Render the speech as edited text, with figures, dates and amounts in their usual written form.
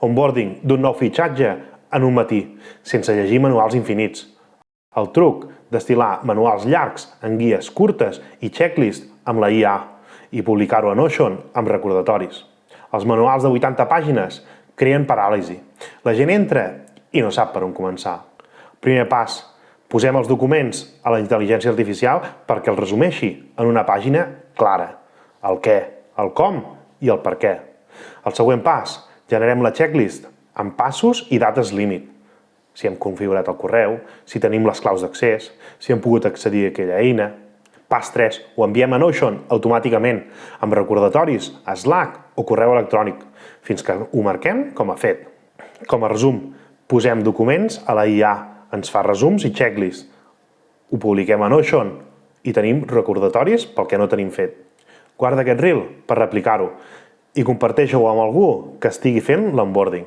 onboarding d'un nou fitxatge en un matí, sense llegir manuals infinits. El truc d'estilar manuals llargs en guies curtes i checklist amb la IA i publicar-ho a Notion amb recordatoris. Els manuals de 80 pàgines creen paràlisi. La gent entra i no sap per on començar. Primer pas, posem els documents a la intel·ligència artificial perquè els resumeixi en una pàgina clara. El què, el com i el per què. El següent pas, generem la checklist amb passos i dates límit. Si hem configurat el correu, si tenim les claus d'accés, si hem pogut accedir a aquella eina. Pas 3, ho enviem a Notion automàticament, amb recordatoris, a Slack o correu electrònic, fins que ho marquem com a fet. Com a resum, posem documents a la IA, ens fa resums i checklist. Ho publiquem a Notion i tenim recordatoris pel que no tenim fet. Guarda aquest reel per replicar-ho i comparteix-ho amb algú que estigui fent l'onboarding.